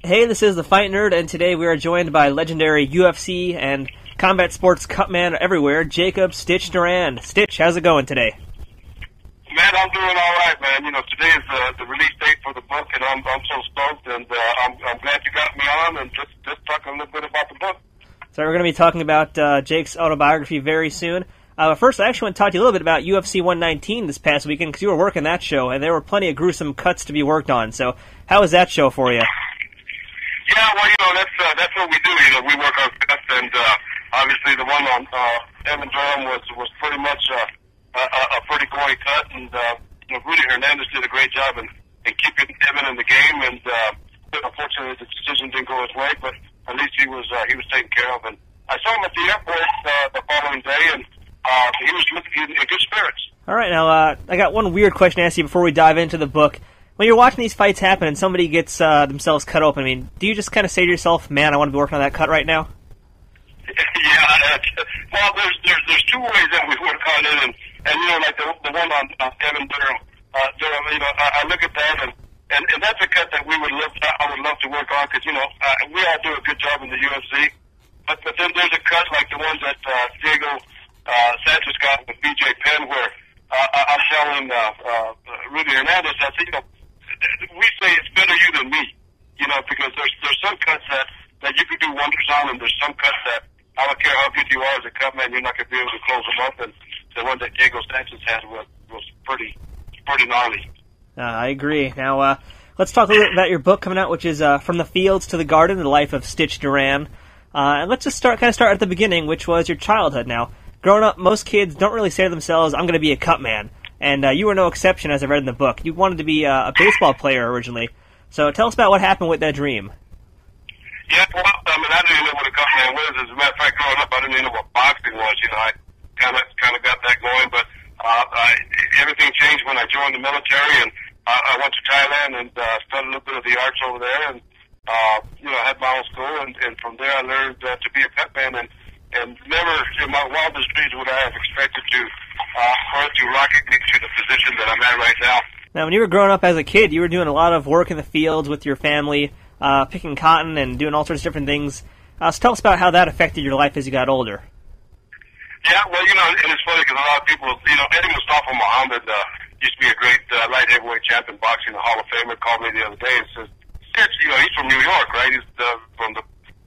Hey, this is the Fight Nerd, and today we are joined by legendary UFC and combat sports cutman everywhere, Jacob Stitch Duran. Stitch, how's it going today? Man, I'm doing all right, man. You know, today is the release date for the book, and I'm so stoked, and I'm glad you got me on, and just talk a little bit about the book. So we're going to be talking about Jake's autobiography very soon. First, I actually want to talk to you a little bit about UFC 119 this past weekend, because you were working that show, and there were plenty of gruesome cuts to be worked on. So how was that show for you? Yeah, well, you know, that's what we do. You know, we work on cuts, and obviously the one on Evan Duran was pretty much a pretty gory cut, and you know, Rudy Hernandez did a great job in keeping Evan in the game, and unfortunately the decision didn't go his way, but at least he was taken care of. And I saw him at the airport the following day, and he was in good spirits. All right, now I got one weird question to ask you before we dive into the book. When you're watching these fights happen and somebody gets themselves cut open, I mean, do you just kind of say to yourself, "Man, I want to be working on that cut right now"? Yeah, well, there's two ways that we work on it, and you know, like the one on Evan Duran, you know, I look at that, and that's a cut that I would love to work on, because you know, we all do a good job in the UFC, but then there's a cut like the one that Diego Sanchez got with BJ Penn, where I'm telling Rudy Hernandez, I said, you know, we say it's better you than me, you know, because there's some cuts that you could do wonders on, and there's some cuts that I don't care how good you are as a cut man, you're not going to be able to close them up, and the one that Diego Sanchez had was pretty gnarly. I agree. Now, let's talk a little bit about your book coming out, which is From the Fields to the Garden, The Life of Stitch Duran. And let's just start at the beginning, which was your childhood. Now, growing up, most kids don't really say to themselves, "I'm going to be a cut man." And you were no exception, as I read in the book. You wanted to be a baseball player originally. So tell us about what happened with that dream. Yeah, well, I mean, I didn't even know what a cut man was. As a matter of fact, growing up, I didn't even know what boxing was. You know, I kind of got that going, but everything changed when I joined the military, and I went to Thailand and studied a little bit of the arts over there, and you know, I had my own school, and from there I learned to be a cut man, and never in my wildest dreams would I have expected for it to rocket me to the position that I'm at right now. Now, when you were growing up as a kid, you were doing a lot of work in the fields with your family, picking cotton and doing all sorts of different things. So tell us about how that affected your life as you got older. Yeah, well, you know, and it's funny because a lot of people, you know, Eddie Mustafa Muhammad used to be a great light heavyweight champion boxing, the Hall of Famer, called me the other day and says, "Stitch, you know, he's from New York, right? He's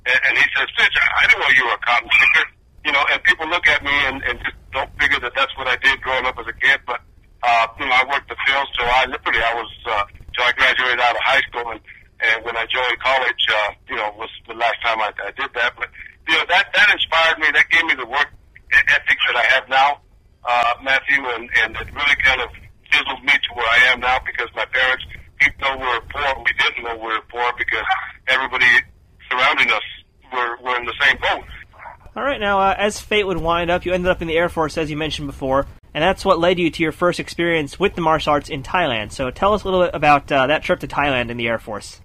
and he says, "Stitch, I didn't know you were a cotton picker." You know, and people look at me and just don't figure that that's what I did growing up as a kid, but, you know, I worked the fields till I graduated out of high school, and when I joined college, you know, was the last time I did that, but, you know, that inspired me, that gave me the work ethics that I have now, Matthew, and it really kind of chiseled me to where I am now, because my parents, even though we were poor, we didn't know we were poor, because everybody surrounding us were in the same boat. All right, now, as fate would wind up, you ended up in the Air Force, as you mentioned before, and that's what led you to your first experience with the martial arts in Thailand. So tell us a little bit about that trip to Thailand in the Air Force.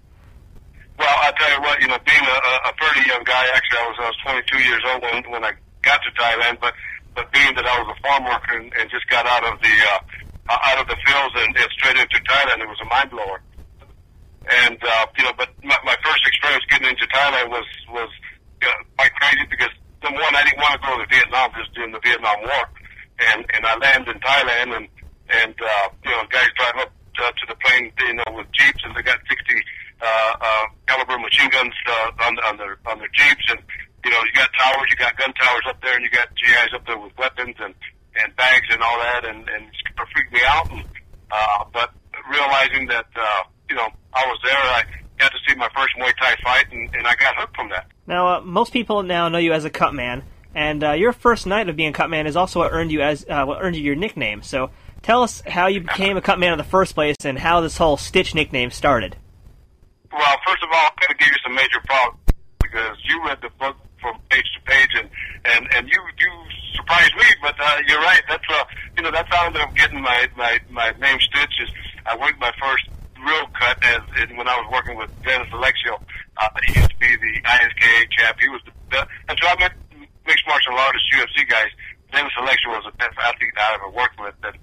Well, I'll tell you what, you know, being a pretty young guy, actually I was 22 years old when I got to Thailand, but being that I was a farm worker and just got out of the fields and straight into Thailand, it was a mind blower. And you know, but my first experience getting into Thailand was quite crazy, because number one, I didn't want to go to Vietnam just during the Vietnam War, and I land in Thailand, and you know, guys drive up to the plane, you know, with jeeps, and they got 60 caliber machine guns on their jeeps, and you know, you got towers, you got gun towers up there, and you got GIs up there with weapons and bags and all that, and it's gonna freak me out. And but realizing that you know, I was there, I got to see my first Muay Thai fight, and I got hooked from that. Now, most people now know you as a cutman, and your first night of being a cutman is also what earned you your nickname. So tell us how you became a cutman in the first place, and how this whole Stitch nickname started. Well, first of all, I'm going to give you some major props, because you read the book from page to page, and you surprised me. But you're right. That's you know, that's how I ended up getting my name Stitch. Is I worked my first real cut when I was working with Dennis Alexio. He used to be the ISKA champ. He was the best. And so I met mixed martial artists, UFC guys. Dennis Alexio was the best athlete I ever worked with. And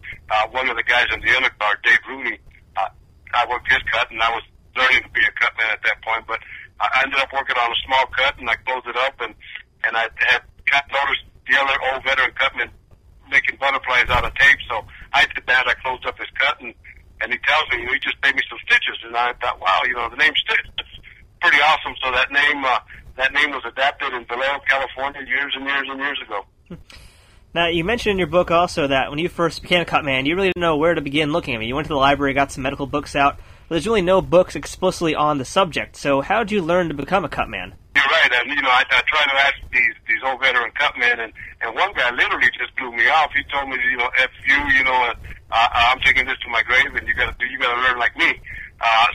one of the guys in the undercard, Dave Rooney, I worked his cut, and I was learning to be a cutman at that point. But I ended up working on a small cut, and I closed it up, and I had noticed the other old veteran cutman making butterflies out of tape, so I did that. I closed up his cut, and he tells me, he just made me some stitches, and I thought, wow, the name Stitch, it's pretty awesome. So that name was adapted in Vallejo, California, years and years and years ago. Now, you mentioned in your book also that when you first became a cutman, you really didn't know where to begin looking. I mean, you went to the library, got some medical books out, but there's really no books explicitly on the subject. So how did you learn to become a cutman? You're right, and I try to ask these old veteran cutmen, and one guy literally just blew me off. He told me, F you, I'm taking this to my grave, and you gotta learn like me. I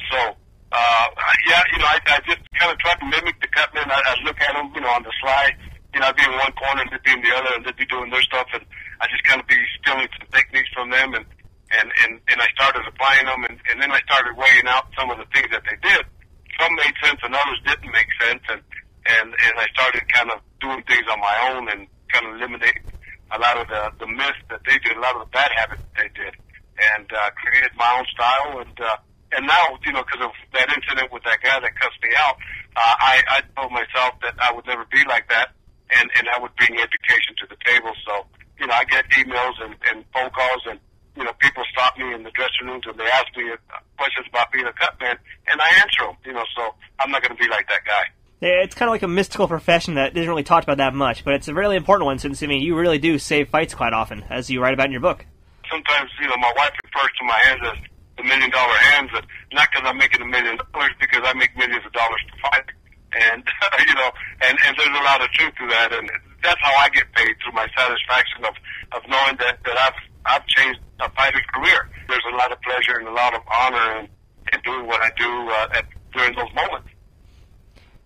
just kind of tried to mimic the cutmen. I'd look at them, on the slide. I'd be in one corner and they'd be in the other, and they'd be doing their stuff, and I just kind of be stealing some techniques from them, and I started applying them, and then I started weighing out some of the things that they did. Some made sense and others didn't make sense, and I started kind of doing things on my own and kind of eliminating a lot of the myths that they did, a lot of the bad habits that they did, and created my own style. And now, because of that incident with that guy that cussed me out, I told myself that I would never be like that, and I would bring education to the table. So, I get emails and phone calls, and people stop me in the dressing rooms and they ask me questions about being a cutman, and I answer them. So I'm not going to be like that guy. Yeah, it's kind of like a mystical profession that isn't really talked about that much, but it's a really important one since, you really do save fights quite often, as you write about in your book. Sometimes, my wife refers to my hands as the $1 million hands, and not because I'm making $1 million, because I make millions of dollars per fight. And, and there's a lot of truth to that, and that's how I get paid, through my satisfaction of knowing that I've changed a fighter's career. There's a lot of pleasure and a lot of honor in doing what I do during those moments.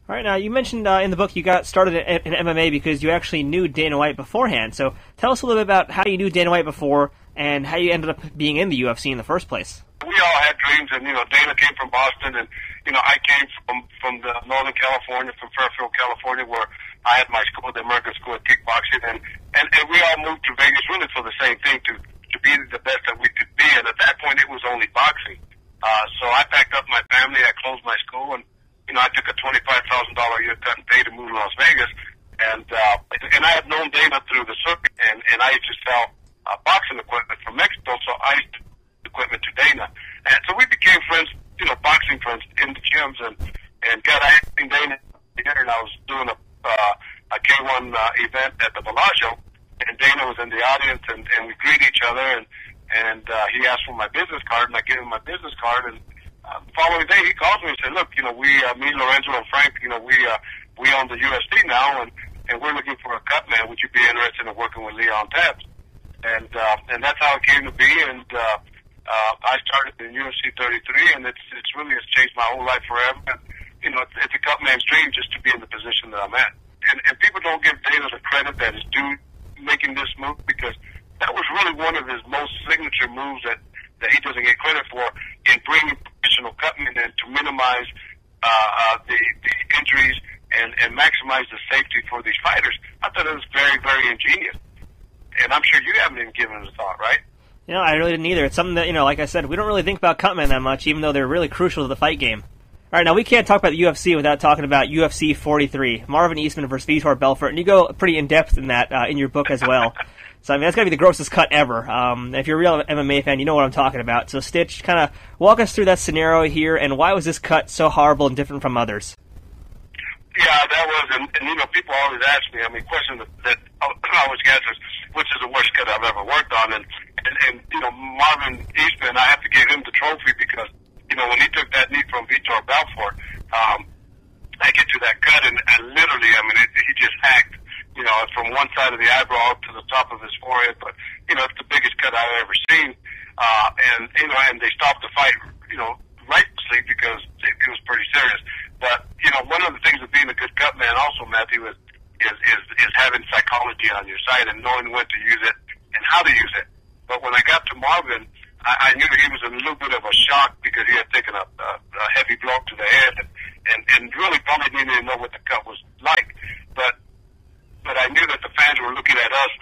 All right, now you mentioned in the book you got started in MMA because you actually knew Dana White beforehand. So tell us a little bit about how you knew Dana White before and how you ended up being in the UFC in the first place. We all had dreams, and Dana came from Boston, and I came from the Northern California, from Fairfield, California, where I had my school, the American School of Kickboxing, and we all moved to Vegas really for the same thing, to be the best that we could be. And at that point, it was only boxing. So I packed up my family, I closed my school, and I took a $25,000 a year cut and pay to move to Las Vegas, and I had known Dana through the circuit, and I used to sell boxing equipment from Mexico, so I used to equipment to Dana, and so we became friends, boxing friends in the gyms, and God, I had seen Dana here, and I was doing a K1 event at the Bellagio, and Dana was in the audience, and we greet each other, and he asked for my business card, and I gave him my business card, and the following day he calls me and said, look, me, Lorenzo, and Frank, we own the UFC now, and we're looking for a cutman. Would you be interested in working with Leon Tabs? And that's how it came to be, and I started in UFC 33, and it's really has changed my whole life forever. And, it's a cutman's dream just to be in the position that I'm at. And people don't give Dana the credit that is due making this move, because that was really one of his most signature moves that he doesn't get credit for, in bringing professional cutmen in to minimize the injuries and maximize the safety for these fighters. I thought it was very, very ingenious. And I'm sure you haven't even given it a thought, right? I really didn't either. It's something that, like I said, we don't really think about cutmen that much, even though they're really crucial to the fight game. All right, now we can't talk about the UFC without talking about UFC 43, Marvin Eastman versus Vitor Belfort, and you go pretty in-depth in that in your book as well. So, that's got to be the grossest cut ever. If you're a real MMA fan, you know what I'm talking about. So, Stitch, kind of walk us through that scenario here, and why was this cut so horrible and different from others? Yeah, that was, and people always ask me, questions that I always get is, which is the worst cut I've ever worked on, and Marvin Eastman, I have to give him the trophy, because, when he took that knee from Vitor Belfort, I get to that cut, and literally, he just hacked, from one side of the eyebrow to the top of his forehead, but, it's the biggest cut I've ever seen, and they stopped the fight, rightfully, because it was pretty serious. But, one of the things of being a good cut man also, Matthew, is having psychology on your side and knowing when to use it and how to use it. But when I got to Marvin, I knew he was in a little bit of a shock, because he had taken a heavy blow to the head, and really probably didn't even know what the cut was like. But I knew that the fans were looking at us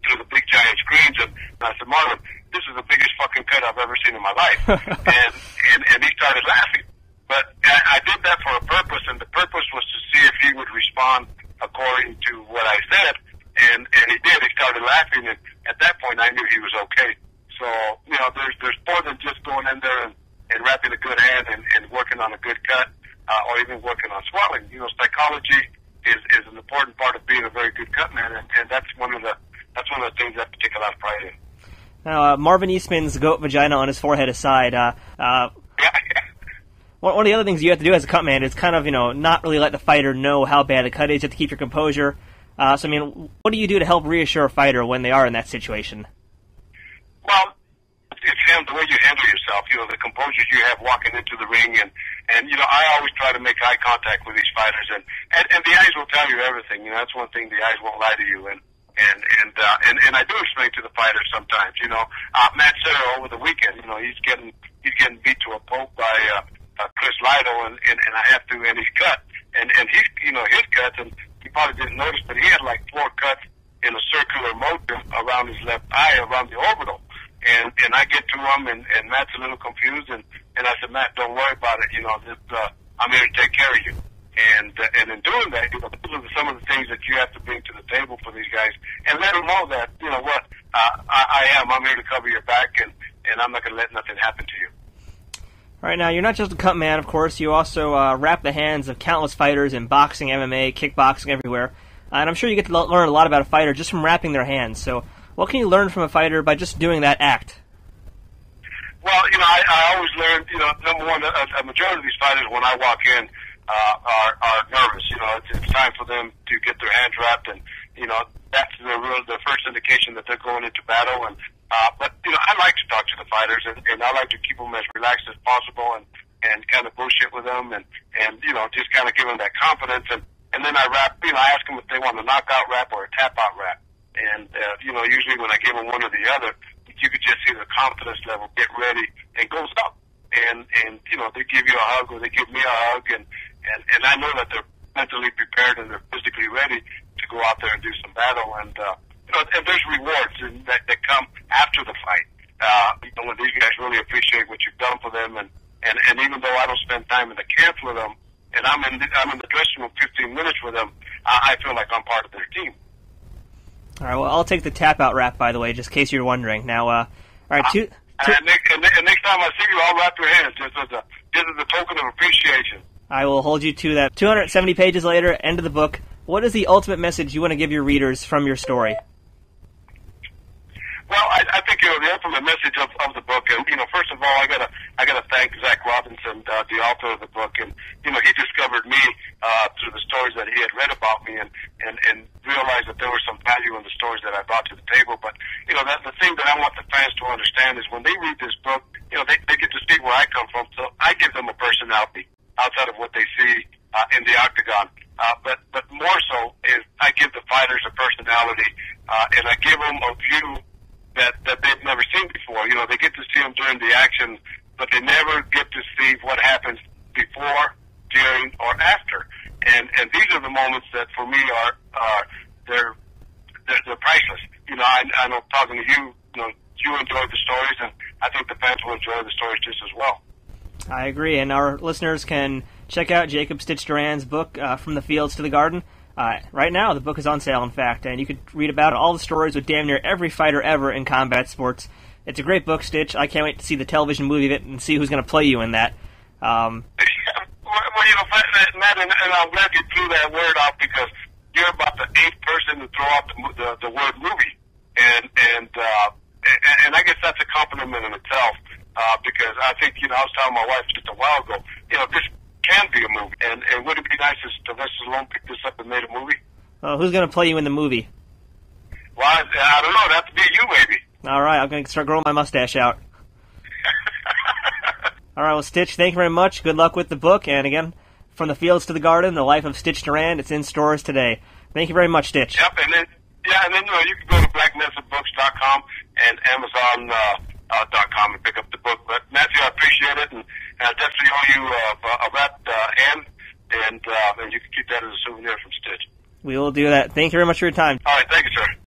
through the big giant screens, and I said, Marvin, this is the biggest fucking cut I've ever seen in my life. and he started laughing. But working on a good cut, or even working on swelling. You know, psychology is an important part of being a very good cutman, and that's one of the things that I take a lot of pride in. Now, Marvin Eastman's goat vagina on his forehead aside, one of the other things you have to do as a cutman is kind of, not really let the fighter know how bad the cut is. You have to keep your composure. So, what do you do to help reassure a fighter when they are in that situation? Well, it's the way you handle yourself, the composure you have walking into the ring, and I always try to make eye contact with these fighters, and the eyes will tell you everything. That's one thing, the eyes won't lie to you, and I do explain to the fighters sometimes. Matt Serra over the weekend, he's getting beat to a pulp by Chris Lido, and I have to, and he's cut, and he's his cuts, and he probably didn't notice, but he had like 4 cuts in a circular motion around his left eye, around the orbital. And I get to him, and Matt's a little confused, and I said, Matt, don't worry about it. I'm here to take care of you. And in doing that, those are some of the things that you have to bring to the table for these guys, and let them know that, I'm here to cover your back, and I'm not going to let nothing happen to you. All right, now, you're not just a cut man, of course. You also wrap the hands of countless fighters in boxing, MMA, kickboxing, everywhere. And I'm sure you get to learn a lot about a fighter just from wrapping their hands. So what can you learn from a fighter by just doing that act? Well, I always learn, number one, a majority of these fighters, when I walk in, are nervous. It's time for them to get their hands wrapped, and, that's the first indication that they're going into battle. And but I like to talk to the fighters, and I like to keep them as relaxed as possible, and kind of bullshit with them, and just kind of give them that confidence, and then I wrap. I ask them if they want a knockout wrap or a tap out wrap, and usually when I give them one or the other, you could just see their confidence level get ready and goes up, and they give you a hug or they give me a hug, and I know that they're mentally prepared and they're physically ready to go out there and do some battle, and and there's rewards that come after the fight. When these guys really appreciate what you've done for them, and even though I don't spend time in the camp with them, and I'm in the dressing room 15 minutes with them, I feel like I'm part of their team. All right, well, I'll take the tap-out wrap, by the way, just in case you're wondering. Now, all right, and next time I see you, I'll wrap your hands, just as a token of appreciation. I will hold you to that. 270 pages later, end of the book. What is the ultimate message you want to give your readers from your story? Well, I think the ultimate message of the book, and first of all, I gotta thank Zach Robinson, the author of the book, and he discovered me through the stories that he had read about me, and realized that there was some value in the stories that I brought to the table. But the thing that I want the fans to understand is when they read this book, they get to see where I come from. So I give them a personality outside of what they see in the octagon. But more so is I give the fighters a personality, and I give them a view that they've never seen before. They get to see them during the action, but they never get to see what happens before, during, or after. And these are the moments that for me they're priceless. I know talking to you, you enjoyed the stories, and I think the fans will enjoy the stories just as well. I agree, and our listeners can check out Jacob Stitch Duran's book, From the Fields to the Garden. Right now, the book is on sale, in fact, and you could read about all the stories with damn near every fighter ever in combat sports. It's a great book, Stitch. I can't wait to see the television movie of it and see who's going to play you in that. Well, Matt, and I'm glad you threw that word out, because you're about the 8th person to throw out the word movie, and I guess that's a compliment in itself, because I think, I was telling my wife just a while ago, this can be a movie, and would it be nice if Sylvester Stallone picked this up and made a movie? Who's going to play you in the movie? Well, I don't know. It'd have to be you, maybe. All right, I'm going to start growing my mustache out. All right, well, Stitch, thank you very much. Good luck with the book, and again, From the Fields to the Garden, The Life of Stitch Duran. It's in stores today. Thank you very much, Stitch. Yep, and then you can go to blackmesabooks.com and Amazon.com and pick up the book. But Matthew, I appreciate it, and I definitely owe you a wrapped hand, and you can keep that as a souvenir from Stitch. We will do that. Thank you very much for your time. All right, thank you, sir.